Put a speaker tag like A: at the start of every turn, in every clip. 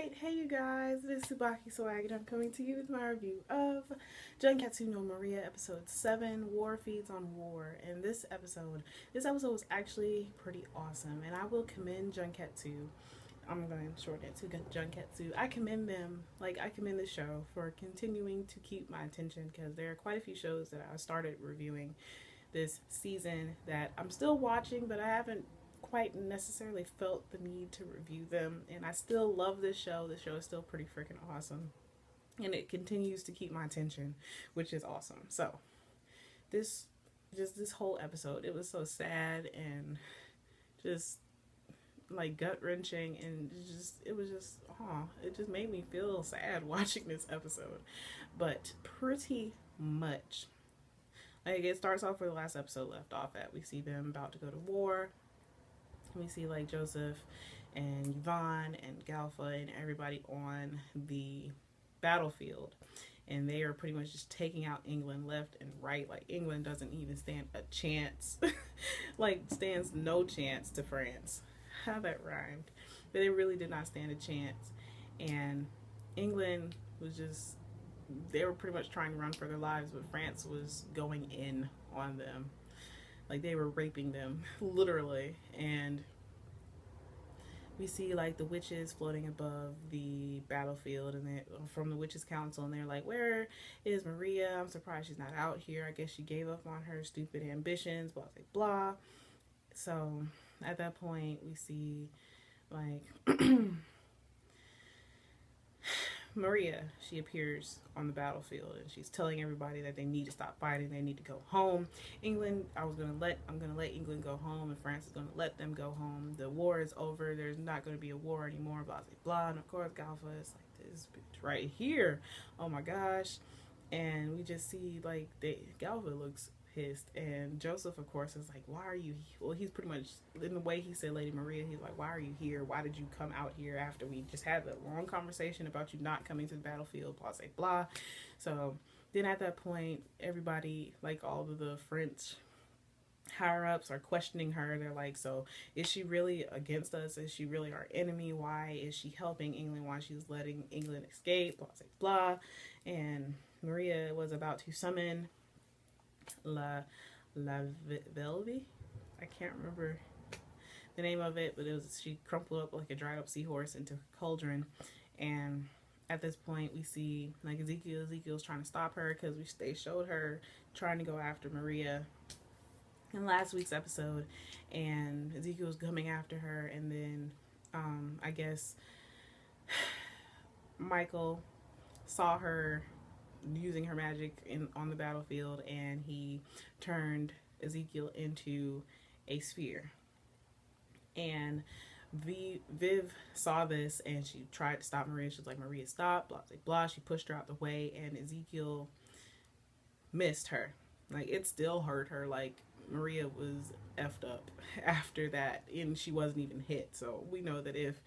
A: Alright, hey you guys, this is TsubakiSwagg and I'm coming to you with my review of Junketsu no Maria episode 7, War Feeds on War. And this episode was actually pretty awesome and I will commend Junketsu. I'm going to shorten it to Junketsu. I commend them, I commend the show for continuing to keep my attention because there are quite a few shows that I started reviewing this season that I'm still watching, but I haven't quite necessarily felt the need to review them. And I still love this show. The show is still pretty freaking awesome. And it continues to keep my attention, which is awesome. So, this whole episode, it was so sad and just like gut wrenching, and it just made me feel sad watching this episode. But pretty much, like, it starts off where the last episode left off at. We see them about to go to war. We see like Joseph and Yvonne and Galfa and everybody on the battlefield, and they are pretty much just taking out England left and right. Like, England doesn't even stand a chance, like stands no chance to France. How that rhymed. But they really did not stand a chance. And England was just, they were pretty much trying to run for their lives, but France was going in on them. Like, they were raping them, literally. And we see like the witches floating above the battlefield, and they from the witches council, and they're like, where is Maria? I'm surprised she's not out here. I guess she gave up on her stupid ambitions, blah blah blah. So at that point we see like Maria, she appears on the battlefield and she's telling everybody that they need to stop fighting, they need to go home. England, I'm gonna let England go home, and France is gonna let them go home. The war is over, there's not gonna be a war anymore, blah blah blah. And of course Galfa is like, this bitch right here, oh my gosh. And we just see like Galva looks pissed, and Joseph of course is like, why are you, well, he's pretty much, in the way he said Lady Maria, he's like, why are you here, why did you come out here after we just had that long conversation about you not coming to the battlefield, blah blah blah. So then at that point, everybody, like all of the French higher ups, are questioning her. They're like, so is she really against us? Is she really our enemy? Why is she helping England? Why she's letting England escape, blah blah blah. And Maria was about to summon La Velve. I can't remember the name of it, but it was, she crumpled up like a dried up seahorse into a cauldron. And at this point we see like Ezekiel's trying to stop her, because they showed her trying to go after Maria in last week's episode, and Ezekiel's coming after her. And then I guess Michael saw her using her magic on the battlefield, and he turned Ezekiel into a sphere. And Viv saw this, and she tried to stop Maria. She was like, Maria, stop, blah blah blah. She pushed her out the way, and Ezekiel missed her. Like, it still hurt her. Like, Maria was effed up after that, and she wasn't even hit. So we know that if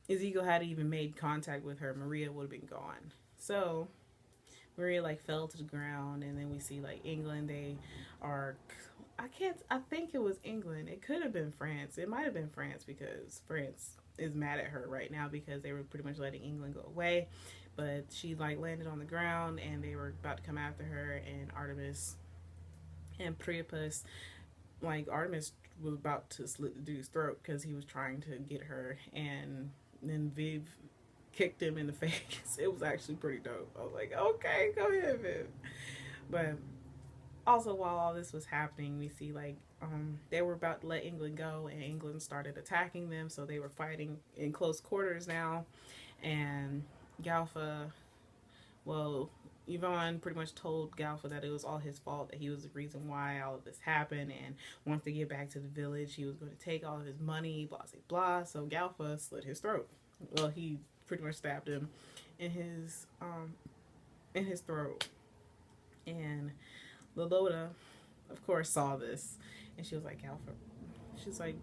A: Ezekiel had even made contact with her, Maria would have been gone. So Maria like fell to the ground, and then we see like England, they are, I think it was England. It could have been France. It might have been France, because France is mad at her right now because they were pretty much letting England go away. But she like landed on the ground, and they were about to come after her, and Artemis and Priapus, like, Artemis was about to slit the dude's throat because he was trying to get her, and then Viv kicked him in the face. It was actually pretty dope. I was like, okay, go ahead, Viv. But also, while all this was happening, we see like they were about to let England go, and England started attacking them, so they were fighting in close quarters now. And Galfa, well, Yvonne pretty much told Galfa that it was all his fault, that he was the reason why all of this happened, and once they get back to the village, he was going to take all of his money, blah blah blah. So Galfa slit his throat. Well, he pretty much stabbed him in his throat. And Lolota, of course, saw this, and she was like, Galfa, she's like,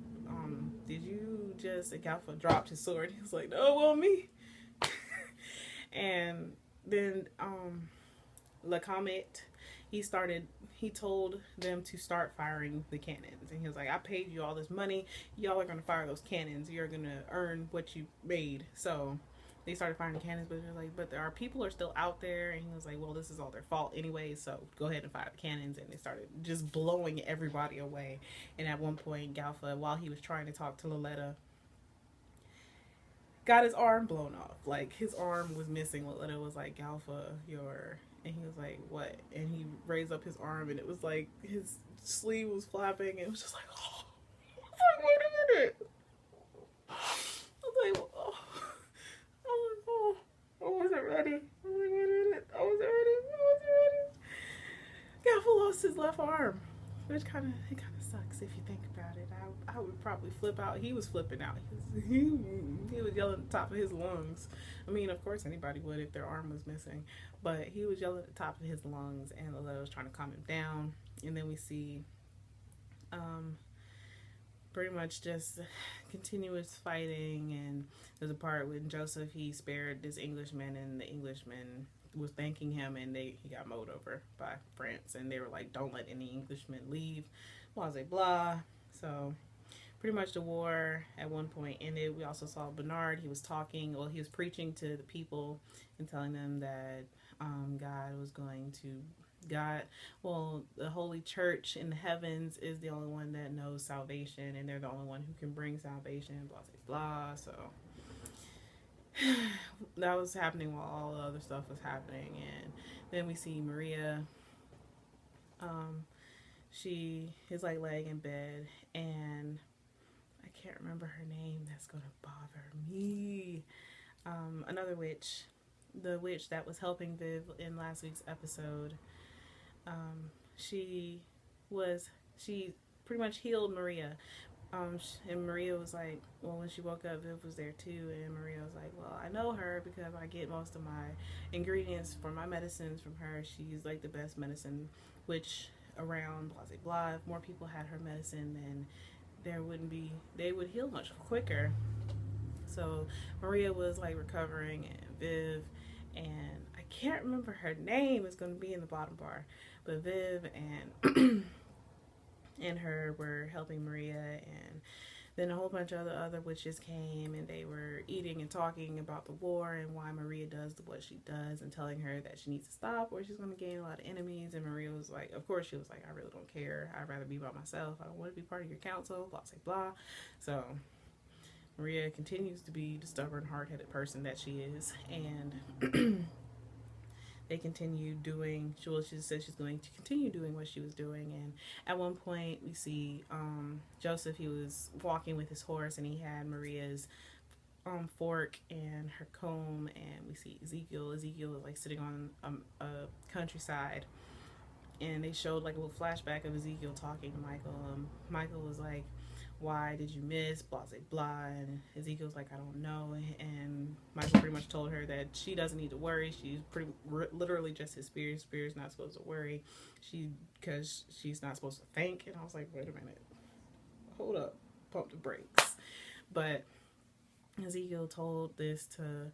A: did you just, and Galfa dropped his sword. He was like, no, it wasn't me. And then Le Comet, he told them to start firing the cannons, and he was like, I paid you all this money, y'all are gonna fire those cannons, you're gonna earn what you made. So they started firing cannons, but they're like, but our people are still out there. And he was like, well, this is all their fault anyway, so go ahead and fire the cannons. And they started just blowing everybody away. And at one point, Galfa, while he was trying to talk to Loletta, got his arm blown off. Like, his arm was missing. Loletta was like, Galfa, your... And he was like, what? And he raised up his arm, and it was like, his sleeve was flapping, and it was just like, oh. I was like, wait a minute. I was like, oh. I was like, oh. I wasn't ready. I was like, wait a minute. I wasn't ready. I wasn't ready. Galfa lost his left arm, which kind of sucks if you think about it. I would probably flip out. He was flipping out. He was yelling at the top of his lungs. I mean, of course, anybody would if their arm was missing. But he was yelling at the top of his lungs, and Loletta was trying to calm him down. And then we see pretty much just continuous fighting. And there's a part when Joseph, he spared this Englishman, and the Englishman was thanking him, and he got mowed over by France. And they were like, don't let any Englishman leave. Blah, blah, blah. So pretty much the war at one point ended. We also saw Bernard. He was talking, well, he was preaching to the people and telling them that God was going to, the Holy Church in the heavens is the only one that knows salvation, and they're the only one who can bring salvation, blah, blah, blah. So that was happening while all the other stuff was happening. And then we see Maria. She is like laying in bed, and I can't remember her name. That's gonna bother me. Another witch, the witch that was helping Viv in last week's episode. She pretty much healed Maria. And Maria was like, well, when she woke up, Viv was there too. And Maria was like, well, I know her because I get most of my ingredients for my medicines from her. She's like the best medicine witch around, blah, blah, blah. If more people had her medicine, then they would heal much quicker. So Maria was like recovering, and Viv, and I can't remember her name, is going to be in the bottom bar, but Viv and and her were helping Maria. And then a whole bunch of other witches came, and they were eating and talking about the war and why Maria does what she does, and telling her that she needs to stop or she's going to gain a lot of enemies. And Maria was like, of course she was like, I really don't care. I'd rather be by myself. I don't want to be part of your council, blah, blah, blah. So Maria continues to be the stubborn, hard-headed person that she is. And they continue doing, she said she's going to continue doing what she was doing. And at one point we see Joseph, he was walking with his horse, and he had Maria's fork and her comb. And we see Ezekiel is like sitting on a countryside, and they showed like a little flashback of Ezekiel talking to Michael. Michael was like, why did you miss, blah, blah, blah. And Ezekiel's like, I don't know. And Michael pretty much told her that she doesn't need to worry. She's literally just his spirit. Spirit's not supposed to worry, because she's not supposed to think. And I was like, wait a minute, hold up, pump the brakes. But Ezekiel told this to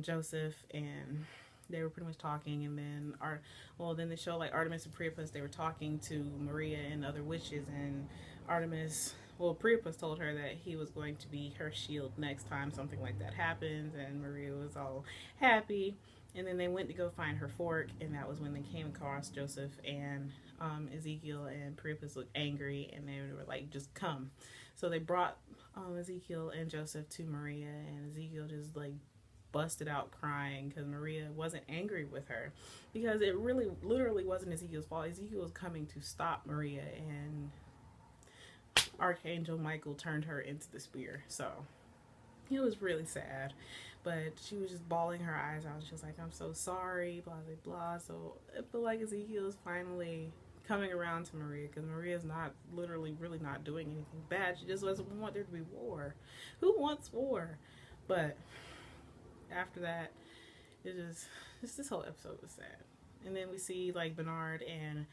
A: Joseph, and they were pretty much talking. And then then they showed like Artemis and Priapus. They were talking to Maria and other witches, and Priapus told her that he was going to be her shield next time something like that happens. And Maria was all happy. And then they went to go find her fork, and that was when they came across Joseph and Ezekiel. And Priapus looked angry, and they were like, just come. So they brought Ezekiel and Joseph to Maria, and Ezekiel just like busted out crying because Maria wasn't angry with her, because it really literally wasn't Ezekiel's fault. Ezekiel was coming to stop Maria, and Archangel Michael turned her into the spear. So it was really sad, but she was just bawling her eyes out. She was like, I'm so sorry, blah, blah, blah. So I feel like Ezekiel is finally coming around to Maria, because Maria's not really not doing anything bad. She just doesn't want there to be war. Who wants war? But after that, this whole episode was sad. And then we see like Bernard and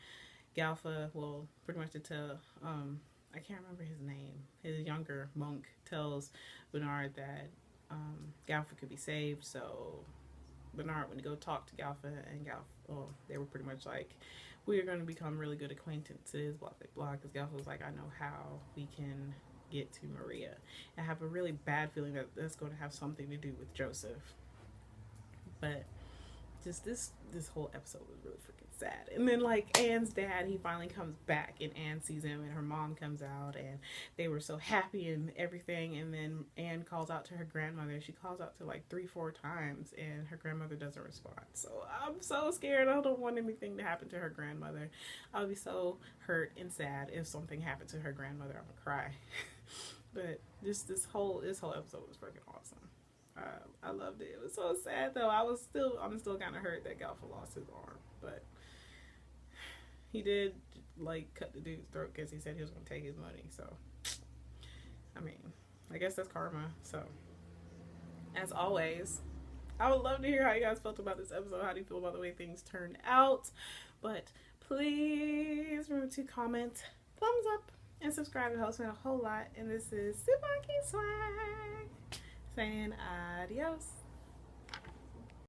A: Galfa, pretty much to tell, I can't remember his name. His younger monk tells Bernard that Galfa could be saved. So Bernard went to go talk to Galfa, and they were pretty much like, we are going to become really good acquaintances, blah, blah, blah. Because Galfa was like, I know how we can get to Maria. I have a really bad feeling that that's going to have something to do with Joseph. But just this whole episode was really freaking sad. And then like Anne's dad, he finally comes back and Anne sees him and her mom comes out and they were so happy and everything. And then Anne calls out to her grandmother. She calls out to like 3-4 times and her grandmother doesn't respond. So I'm so scared. I don't want anything to happen to her grandmother. I would be so hurt and sad if something happened to her grandmother. I'm gonna cry. But just this whole episode was freaking awesome. I loved it. It was so sad though. I'm still kind of hurt that Galfa lost his arm, but he did like cut the dude's throat because he said he was gonna take his money. So I mean, I guess that's karma. So as always, I would love to hear how you guys felt about this episode. How do you feel about the way things turned out? But please remember to comment, thumbs up, and subscribe. It helps me a whole lot. And this is TsubakiSwagg saying adios.